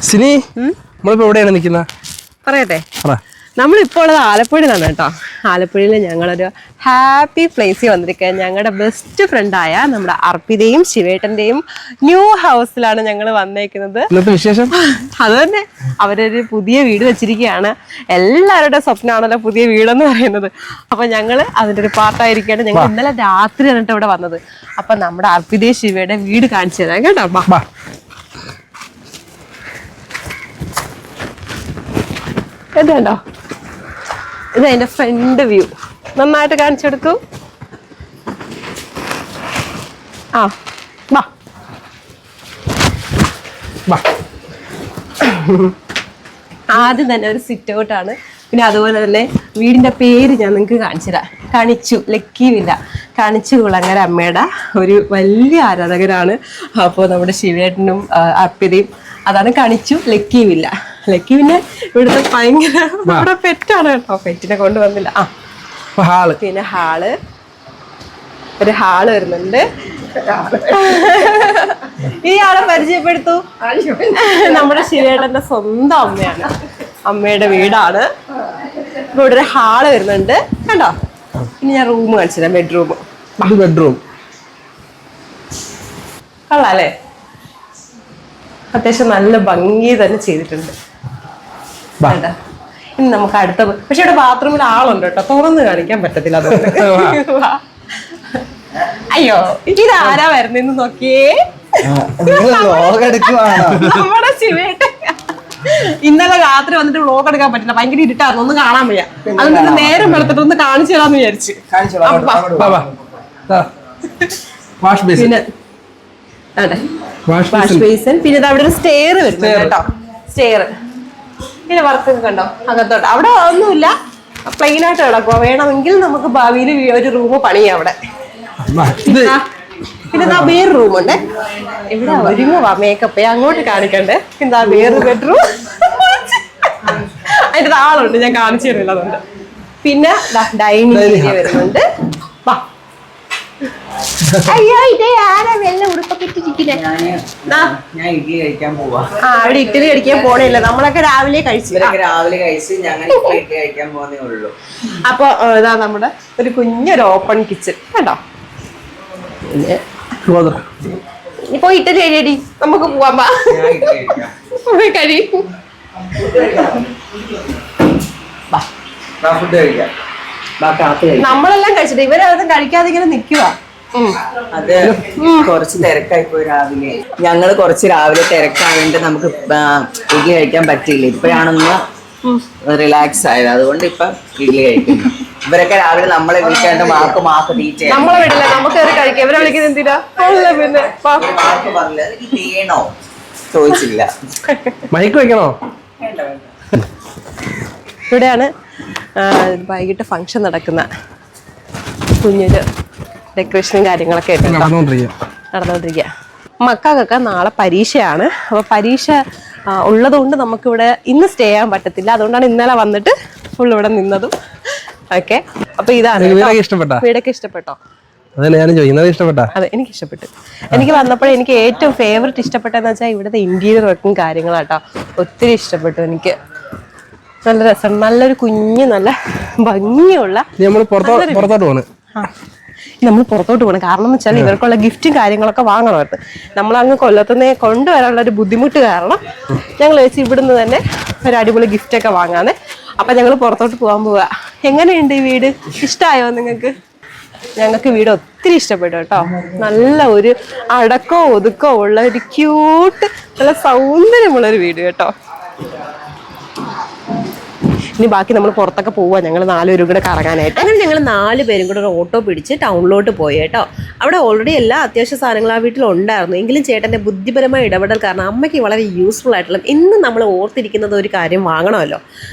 സിനി നമ്മളിപ്പോ എവിടെയാണ് നിൽക്കുന്നത്? പറയട്ടെ, നമ്മളിപ്പോൾ ഉള്ളത് ആലപ്പുഴയിലാണ് കേട്ടോ. ആലപ്പുഴയിൽ ഞങ്ങളൊരു ഹാപ്പി പ്ലേസിൽ വന്നിരിക്കുക. ഞങ്ങളുടെ ബെസ്റ്റ് ഫ്രണ്ടായ നമ്മുടെ അർപ്പിതയും ശിവേട്ടന്റെയും ന്യൂ ഹൗസിലാണ് ഞങ്ങൾ വന്നേക്കുന്നത്. വിശേഷം അത് തന്നെ, അവരൊരു പുതിയ വീട് വെച്ചിരിക്കുകയാണ്. എല്ലാവരുടെ സ്വപ്നമാണല്ലോ പുതിയ വീടെന്ന് പറയുന്നത്. അപ്പൊ ഞങ്ങള് അതിന്റെ ഒരു പാർട്ടായിരിക്കുകയാണ്. ഞങ്ങൾ ഇന്നലെ രാത്രിയാണ് കേട്ടോ ഇവിടെ വന്നത്. അപ്പൊ നമ്മുടെ അർപ്പിതയും ശിവയുടെ വീട് കാണിച്ചു തരാം കേട്ടോ. ഇതുണ്ടോ, ഇത് അതിന്റെ ഫ്രണ്ട് വ്യൂ. നന്നായിട്ട് കാണിച്ചു കൊടുക്കൂ. ആദ്യം തന്നെ ഒരു സിറ്റ് ഔട്ടാണ്. പിന്നെ അതുപോലെ തന്നെ വീടിന്റെ പേര് ഞാൻ നിങ്ങൾക്ക് കാണിച്ചു തരാം. കണിച്ചു, ലക്കി വില്ല. കണിച്ചു കുളങ്ങര അമ്മയുടെ ഒരു വലിയ ആരാധകരാണ്. അപ്പോൾ നമ്മുടെ ശിവേട്ടനും അർപ്പിതയും അതാണ് കണിച്ചു ലക്കി വില്ല. ലക്കി പിന്നെ ഇവിടുത്തെ ഭയങ്കര നമ്മുടെ പെറ്റാണ് കേട്ടോ. പെറ്റിനെ കൊണ്ടുവന്നില്ല. പിന്നെ ഒരു ഹാള് വരുന്നുണ്ട്. ഈ ആളെ പരിചയപ്പെടുത്തു. നമ്മുടെ ശിവേട്ടന്റെ സ്വന്തം അമ്മയാണ്. അമ്മയുടെ വീടാണ്. ഇവിടെ ഒരു ഹാള് വരുന്നുണ്ട് കണ്ടോ. ഇനി ഞാൻ റൂം കാണിച്ചുതരാം. ബെഡ്റൂം കൊള്ളാല്ലേ? അത്യാവശ്യം നല്ല ഭംഗി തന്നെ ചെയ്തിട്ടുണ്ട്. ഇനി നമുക്ക് അടുത്ത, പക്ഷെ ഇവിടെ ബാത്റൂമിൽ ആളുണ്ട് കേട്ടോ. തുറന്ന് കാണിക്കാൻ പറ്റത്തില്ല. അതുകൊണ്ട് അയ്യോ, ഇതാരാ വരുന്നെന്ന് നോക്കിയേ. നമ്മുടെ ശിവേട്ടൻ ഇന്നലെ രാത്രി വന്നിട്ട് വ്ലോഗ് എടുക്കാൻ പറ്റില്ല. ഭയങ്കര ഇരുട്ടായിരുന്നു, ഒന്നും കാണാൻ വയ്യ. അതുകൊണ്ട് നേരം വെളുത്തിട്ട് ഒന്ന് കാണിച്ചു തരാന്ന് വിചാരിച്ചു. പിന്നെ അതെ, വാഷ് ബേസിൻ. പിന്നെ അവിടെ ഒരു സ്റ്റെയർ വരുന്നുണ്ട് കേട്ടോ. സ്റ്റെയർ പിന്നെ വർക്കൊക്കെ കണ്ടോ അകത്തോട്ട്. അവിടെ ഒന്നുമില്ല, പ്ലെയിൻ ആയിട്ട് കിടക്കുക. വേണമെങ്കിൽ നമുക്ക് ഭാവിയിൽ ഒരു റൂം പണിയാം അവിടെ. പിന്നെ വേറെ റൂമുണ്ട്. ഇവിടെ ഒരുങ്ങുവാ മേക്കപ്പ്. അങ്ങോട്ട് കാണിക്കണ്ടേ. എന്താ വേറെ ബെഡ്റൂം. അതിന്റെ ആളുണ്ട്, ഞാൻ കാണിച്ചു തരില്ല അതുകൊണ്ട്. പിന്നെ ഡൈനിങ് ഏരിയ വരുന്നുണ്ട്. അയ്യോ, ഇതേ ആരാ വെള്ള ഉടുപ്പൊക്കെ ഇട്ടിരിക്കുന്നേ? അവിടെ ഇഡ്ഡലി കഴിക്കാൻ പോണില്ല. നമ്മളൊക്കെ രാവിലെ കഴിച്ചു. അപ്പൊ ഇതാ നമ്മുടെ ഒരു കുഞ്ഞൊരു ഓപ്പൺ കിച്ചൺ കേട്ടോ. ഇപ്പൊ ഇഡ്ഡലി കഴിയടി, നമുക്ക് പോവാൻ കഴി. നമ്മളെല്ലാം കഴിച്ചിട്ട് ഇവരതും കഴിക്കാതെ ഇങ്ങനെ നിക്കുവാ. അത് കുറച്ച് തിരക്കായി പോയി രാവിലെ. ഞങ്ങള് കുറച്ച് രാവിലെ തിരക്കായതുകൊണ്ട് നമുക്ക് ഇഡ്ഡലി കഴിക്കാൻ പറ്റിയില്ല. ഇപ്പോഴാണൊന്ന് റിലാക്സ് ആയത്. അതുകൊണ്ട് ഇപ്പൊ ഇഡ്ഡലി കഴിക്കുന്നു. ഇവരൊക്കെ രാവിലെ നമ്മളെ വിളിക്കാണ്ട് മാക്ക് തീറ്റ നമ്മളെ വിടില്ല. നമുക്ക് കഴിക്കാം. ഇവരെ വിളിക്കുന്നത് എന്തിനാ? പിന്നെ മാക്ക് പറഞ്ഞില്ല എനിക്ക് വേണോ ചോദിച്ചില്ല. മൈക്ക് വെക്കണോ? ഇവിടെയാണ് വൈകിട്ട് ഫംഗ്ഷൻ നടക്കുന്ന കുഞ്ഞൊരു ഡെക്കറേഷനും കാര്യങ്ങളൊക്കെ ആയിട്ട് നടന്നുകൊണ്ടിരിക്കുക. മക്കൾക്കൊക്കെ നാളെ പരീക്ഷയാണ്. അപ്പോൾ പരീക്ഷ ഉള്ളതുകൊണ്ട് നമുക്കിവിടെ ഇന്ന് സ്റ്റേ ചെയ്യാൻ പറ്റത്തില്ല. അതുകൊണ്ടാണ് ഇന്നലെ വന്നിട്ട് ഫുൾ ഇവിടെ നിന്നതും ഒക്കെ. അപ്പൊ ഇതാണ് വീടൊക്കെ ഇഷ്ടപ്പെട്ടോ? അതെ, എനിക്ക് ഇഷ്ടപ്പെട്ടു. എനിക്ക് വന്നപ്പോഴേ എനിക്ക് ഏറ്റവും ഫേവററ്റ് ഇഷ്ടപ്പെട്ടെന്ന് വെച്ചാൽ ഇവിടുത്തെ ഇന്റീരിയർ വർക്കും കാര്യങ്ങളാട്ടോ. ഒത്തിരി ഇഷ്ടപ്പെട്ടു എനിക്ക്. നല്ല രസം, നല്ലൊരു കുഞ്ഞ് നല്ല ഭംഗിയുള്ള. നമ്മൾ പുറത്തോട്ട് പോകണം. കാരണം എന്ന് വെച്ചാൽ ഇവർക്കുള്ള ഗിഫ്റ്റും കാര്യങ്ങളൊക്കെ വാങ്ങണമായിരുന്നു. നമ്മളങ്ങ് കൊല്ലത്തുനിന്ന് കൊണ്ടുവരാനുള്ള ഒരു ബുദ്ധിമുട്ട് കാരണം ഞങ്ങൾ വെച്ച് ഇവിടുന്ന് തന്നെ ഒരു അടിപൊളി ഗിഫ്റ്റൊക്കെ വാങ്ങാന്ന്. അപ്പൊ ഞങ്ങൾ പുറത്തോട്ട് പോകാൻ പോവാ. എങ്ങനെയുണ്ട് ഈ വീട്? ഇഷ്ടമായോ നിങ്ങൾക്ക്? ഞങ്ങൾക്ക് വീട് ഒത്തിരി ഇഷ്ടപ്പെട്ടു കേട്ടോ. നല്ല ഒരു അടക്കോ ഒതുക്കോ ഉള്ള ഒരു ക്യൂട്ട് നല്ല സൗന്ദര്യമുള്ളൊരു വീട് കേട്ടോ. ഇനി ബാക്കി നമ്മൾ പുറത്തൊക്കെ പോവാ. ഞങ്ങൾ 4 പേരും കൂടെ കറങ്ങാനായിട്ട്. അങ്ങനെ ഞങ്ങൾ 4 പേരും കൂടെ ഒരു ഓട്ടോ പിടിച്ച് ടൗണിലോട്ട് പോയി കേട്ടോ. അവിടെ ഓൾറെഡി എല്ലാ അത്യാവശ്യ സാധനങ്ങളും ആ വീട്ടിൽ ഉണ്ടായിരുന്നു. എങ്കിലും ചേട്ടൻ്റെ ബുദ്ധിപരമായ ഇടപെടൽ കാരണം അമ്മയ്ക്ക് വളരെ യൂസ്ഫുൾ ആയിട്ടുള്ള ഇന്ന് നമ്മൾ ഓർത്തിരിക്കുന്നത് ഒരു കാര്യം വാങ്ങണമല്ലോ.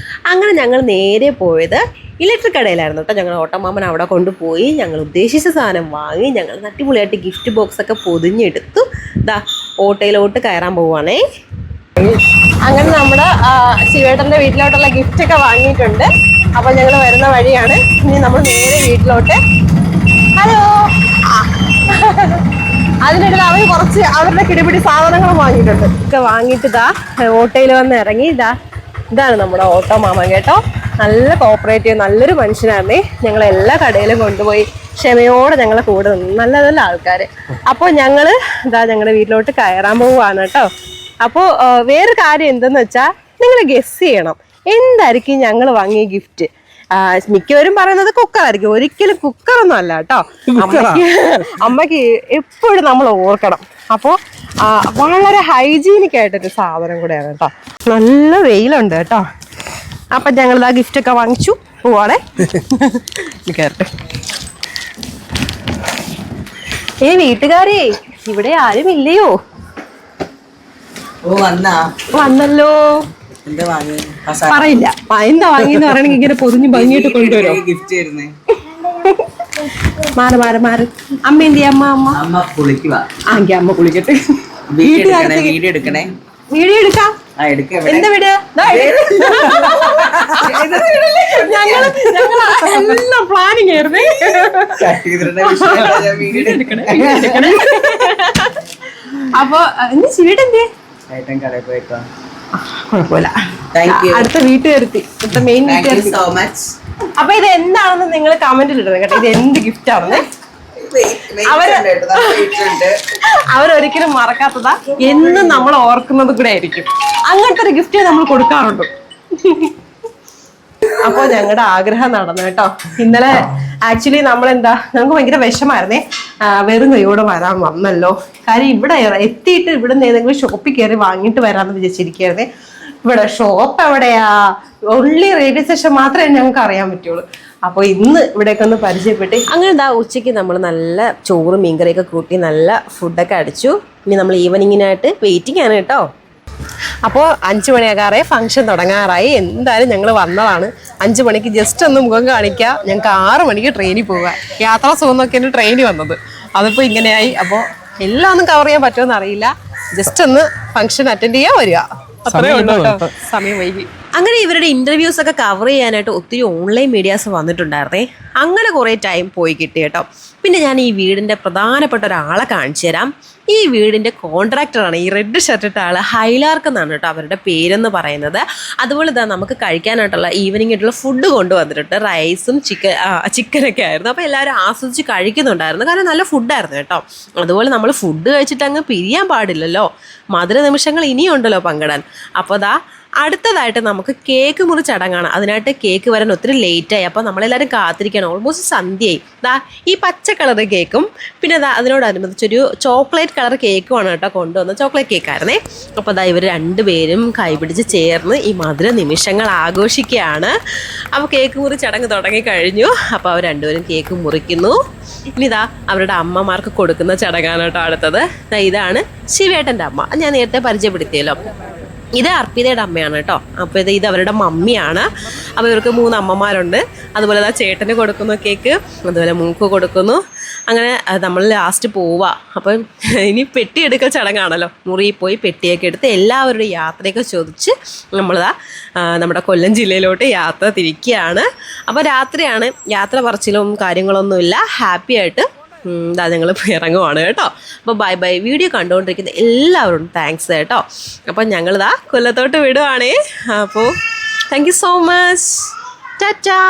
അങ്ങനെ ഞങ്ങൾ നേരെ പോയത് ഇലക്ട്രിക് കടയിലായിരുന്നു കേട്ടോ. ഞങ്ങൾ ഓട്ടോമാമൻ അവിടെ കൊണ്ടുപോയി ഞങ്ങൾ ഉദ്ദേശിച്ച സാധനം വാങ്ങി. ഞങ്ങൾ അടിപൊളിയായിട്ട് ഗിഫ്റ്റ് ബോക്സ് ഒക്കെ പൊതിഞ്ഞെടുത്തു. ദാ ഓട്ടോയിലോട്ട് കയറാൻ പോവുകയാണേ. അങ്ങനെ നമ്മുടെ ശിവേട്ടന്റെ വീട്ടിലോട്ടുള്ള ഗിഫ്റ്റ് ഒക്കെ വാങ്ങിയിട്ടുണ്ട്. അപ്പൊ ഞങ്ങൾ വരുന്ന വഴിയാണ്. ഇനി നമ്മൾ നേരെ വീട്ടിലോട്ട്. ഹലോ, അതിനിടയിൽ അവർ കുറച്ച് അവരുടെ കിടിപിടി സാധനങ്ങൾ വാങ്ങിയിട്ടുണ്ട്. ഒക്കെ വാങ്ങിയിട്ട് ഇതാ ഓട്ടോയിൽ വന്ന് ഇറങ്ങി. ഇതാണ് നമ്മുടെ ഓട്ടോ മാമൻ കേട്ടോ. നല്ല കോപ്പറേറ്റീവ്, നല്ലൊരു മനുഷ്യനായിരുന്നേ. ഞങ്ങൾ എല്ലാ കടയിലും കൊണ്ടുപോയി ക്ഷമയോടെ ഞങ്ങളെ കൂടെ നിന്നു. നല്ല നല്ല ആൾക്കാര്. അപ്പോൾ ഞങ്ങള് ഞങ്ങളുടെ വീട്ടിലോട്ട് കയറാൻ പോവുകയാണ് കേട്ടോ. അപ്പോൾ വേറെ കാര്യം എന്തെന്ന് വെച്ചാൽ നിങ്ങൾ ഗസ് ചെയ്യണം എന്തായിരിക്കും ഞങ്ങൾ വാങ്ങിയ ഗിഫ്റ്റ്. മിക്കവരും പറയുന്നത് കുക്കറായിരിക്കും. ഒരിക്കലും കുക്കറൊന്നും അല്ല കേട്ടോ. അമ്മയ്ക്ക് എപ്പോഴും നമ്മൾ ഓർക്കണം. അപ്പോൾ വളരെ ഹൈജീനിക് ആയിട്ടൊരു സാധനം കൂടെയാണ് കേട്ടോ. നല്ല വെയിലുണ്ട് കേട്ടോ. അപ്പൊ ഞങ്ങൾ ആ ഗിഫ്റ്റ് ഒക്കെ വാങ്ങിച്ചു പോവാണേ. കേട്ടെ വീട്ടുകാരെ, ഇവിടെ ആരും ഇല്ലയോ? വന്നല്ലോ. പറയില്ല എന്താ വാങ്ങിയെന്ന് പറയണെങ്കിൽ ഇങ്ങനെ പൊതിഞ്ഞ് ഭംഗിയായിട്ട് കൊണ്ടുവരും. മാറി മാറി മാറി. അമ്മ എന്ത് ചെയ്യാ? അമ്മ കുളിക്കട്ടെ. വീഡിയോ എടുക്കാം. എന്താ വീഡിയോ? എല്ലാം പ്ലാനിങ് ആയിരുന്നു. അപ്പൊ ചീട്ടെന്തേ? കുഴപ്പമില്ല, അടുത്ത വീട്ടുകാരുത്തി, മെയിൻ വീട്ടുകാരുത്തി. അപ്പൊ ഇത് എന്താണെന്ന് നിങ്ങൾ കമന്റിൽ ഇടണം കേട്ടോ. ഇത് എന്ത് ഗിഫ്റ്റ് ആണെന്ന് അവരൊരിക്കലും മറക്കാത്തതാ. എന്നും നമ്മൾ ഓർക്കുന്നത് കൂടെ ആയിരിക്കും. അങ്ങനത്തെ ഒരു ഗിഫ്റ്റ് നമ്മൾ കൊടുക്കാറുണ്ട്. അപ്പൊ ഞങ്ങളുടെ ആഗ്രഹം നടന്നു കേട്ടോ. ഇന്നലെ ആക്ച്വലി ഞങ്ങൾക്ക് ഭയങ്കര വിഷമായിരുന്നേ. വെറും കൈയോടെ വരാൻ വന്നല്ലോ. കാര്യം ഇവിടെ എത്തിയിട്ട് ഇവിടെ നിന്ന് ഏതെങ്കിലും ഷോപ്പിൽ കയറി വാങ്ങിയിട്ട് വരാമെന്ന് വിചാരിച്ചിരിക്കുകയായിരുന്നേ. ഇവിടെ ഷോപ്പ് എവിടെയാ? ഓൺലി റെയിൽവേ സ്റ്റേഷൻ മാത്രമേ ഞങ്ങൾക്ക് അറിയാൻ പറ്റുള്ളൂ. അപ്പോൾ ഇന്ന് ഇവിടേക്ക് ഒന്ന് പരിചയപ്പെട്ട് അങ്ങനെ ഉച്ചയ്ക്ക് നമ്മൾ നല്ല ചോറും മീൻകറിയൊക്കെ കൂട്ടി നല്ല ഫുഡൊക്കെ അടിച്ചു. ഇനി നമ്മൾ ഈവനിങ്ങിനായിട്ട് വെയിറ്റിംഗ് ആണ് കേട്ടോ. അപ്പോൾ 5 മണിയാകാറേ ഫംഗ്ഷൻ തുടങ്ങാറായി. എന്തായാലും ഞങ്ങൾ വന്നതാണ്. 5 മണിക്ക് ജസ്റ്റ് ഒന്ന് മുഖം കാണിക്കുക. ഞങ്ങൾക്ക് 6 മണിക്ക് ട്രെയിനിൽ പോവുക. യാത്രാ സുഖം നോക്കിയാണ് ട്രെയിനിൽ വന്നത്. അതിപ്പോൾ ഇങ്ങനെയായി. അപ്പോൾ എല്ലാം ഒന്നും കവർ ചെയ്യാൻ പറ്റുമെന്ന് അറിയില്ല. ജസ്റ്റ് ഒന്ന് ഫംഗ്ഷൻ അറ്റൻഡ് ചെയ്യാൻ വരിക. അത്രേ ഉള്ളൂ കേട്ടോ. സമയം വൈകി. അങ്ങനെ ഇവരുടെ ഇന്റർവ്യൂസ് ഒക്കെ കവർ ചെയ്യാനായിട്ട് ഒത്തിരി ഓൺലൈൻ മീഡിയാസ് വന്നിട്ടുണ്ടായിരുന്നേ. അങ്ങനെ കുറേ ടൈം പോയി കിട്ടി കേട്ടോ. പിന്നെ ഞാൻ ഈ വീടിൻ്റെ പ്രധാനപ്പെട്ട ഒരാളെ കാണിച്ചു തരാം. ഈ വീടിൻ്റെ കോൺട്രാക്ടറാണ് ഈ റെഡ് ഷർട്ട് ഇട്ട ആൾ. ഹൈലാർക്ക് എന്നാണ് കേട്ടോ അവരുടെ പേരെന്ന് പറയുന്നത്. അതുപോലെ തന്നെ നമുക്ക് കഴിക്കാനായിട്ടുള്ള ഈവനിങ് ആയിട്ടുള്ള ഫുഡ് കൊണ്ടുവന്നിട്ടുണ്ട്. റൈസും ചിക്കനൊക്കെ ആയിരുന്നു. അപ്പോൾ എല്ലാവരും ആസ്വദിച്ച് കഴിക്കുന്നുണ്ടായിരുന്നു. കാരണം നല്ല ഫുഡായിരുന്നു കേട്ടോ. അതുപോലെ നമ്മൾ ഫുഡ് കഴിച്ചിട്ട് അങ്ങ് പിരിയാൻ പാടില്ലല്ലോ. മധുര നിമിഷങ്ങൾ ഇനിയുണ്ടല്ലോ പങ്കിടാൻ. അപ്പോൾ അടുത്തതായിട്ട് നമുക്ക് കേക്ക് മുറി ചടങ്ങാണ്. അതിനായിട്ട് കേക്ക് വരാൻ ഒത്തിരി ലേറ്റായി. അപ്പോൾ നമ്മളെല്ലാവരും കാത്തിരിക്കണം. ഓൾമോസ്റ്റ് സന്ധ്യയായി. ഈ പച്ച കളർ കേക്കും പിന്നെ അതിനോടനുബന്ധിച്ചൊരു ചോക്ലേറ്റ് കളർ കേക്കുമാണ് കേട്ടോ കൊണ്ടുവന്നത്. ചോക്ലേറ്റ് കേക്കായിരുന്നേ. അപ്പോൾ ഇവർ രണ്ടുപേരും കൈപിടിച്ച് ചേർന്ന് ഈ മധുര നിമിഷങ്ങൾ ആഘോഷിക്കുകയാണ്. അപ്പോൾ കേക്ക് മുറി ചടങ്ങ് തുടങ്ങിക്കഴിഞ്ഞു. അപ്പോൾ അവർ രണ്ടുപേരും കേക്ക് മുറിക്കുന്നു. ഇനി അവരുടെ അമ്മമാർക്ക് കൊടുക്കുന്ന ചടങ്ങാണ് കേട്ടോ അടുത്തത്. ഇതാണ് ശിവേട്ടൻ്റെ അമ്മ. ഞാൻ നേരത്തെ പരിചയപ്പെടുത്തിയല്ലോ. ഇത് അർപ്പിതയുടെ അമ്മയാണ് കേട്ടോ. അപ്പോൾ ഇത് അവരുടെ മമ്മിയാണ്. അപ്പോൾ ഇവർക്ക് 3 അമ്മമാരുണ്ട്. അതുപോലെ ചേട്ടന് കൊടുക്കുന്നു കേക്ക്, അതുപോലെ മൂക്ക് കൊടുക്കുന്നു. അങ്ങനെ നമ്മൾ ലാസ്റ്റ് പോവുക. അപ്പം ഇനി പെട്ടി എടുക്കൽ ചടങ്ങാണല്ലോ. മുറിയിൽ പോയി പെട്ടിയൊക്കെ എടുത്ത് എല്ലാവരുടെ യാത്രയൊക്കെ ചോദിച്ച് നമ്മുടെ കൊല്ലം ജില്ലയിലോട്ട് യാത്ര തിരിക്കുകയാണ്. അപ്പോൾ രാത്രിയാണ്. യാത്ര പറച്ചിലും കാര്യങ്ങളൊന്നുമില്ല. ഹാപ്പി ആയിട്ട് ഞങ്ങൾ ഇറങ്ങുവാണ് കേട്ടോ. അപ്പോൾ ബൈ ബൈ. വീഡിയോ കണ്ടുകൊണ്ടിരിക്കുന്ന എല്ലാവരും താങ്ക്സ് കേട്ടോ. അപ്പോൾ ഞങ്ങൾ കൊല്ലത്തോട്ട് വിടുവാണേ. അപ്പോൾ thank you so much. Tata.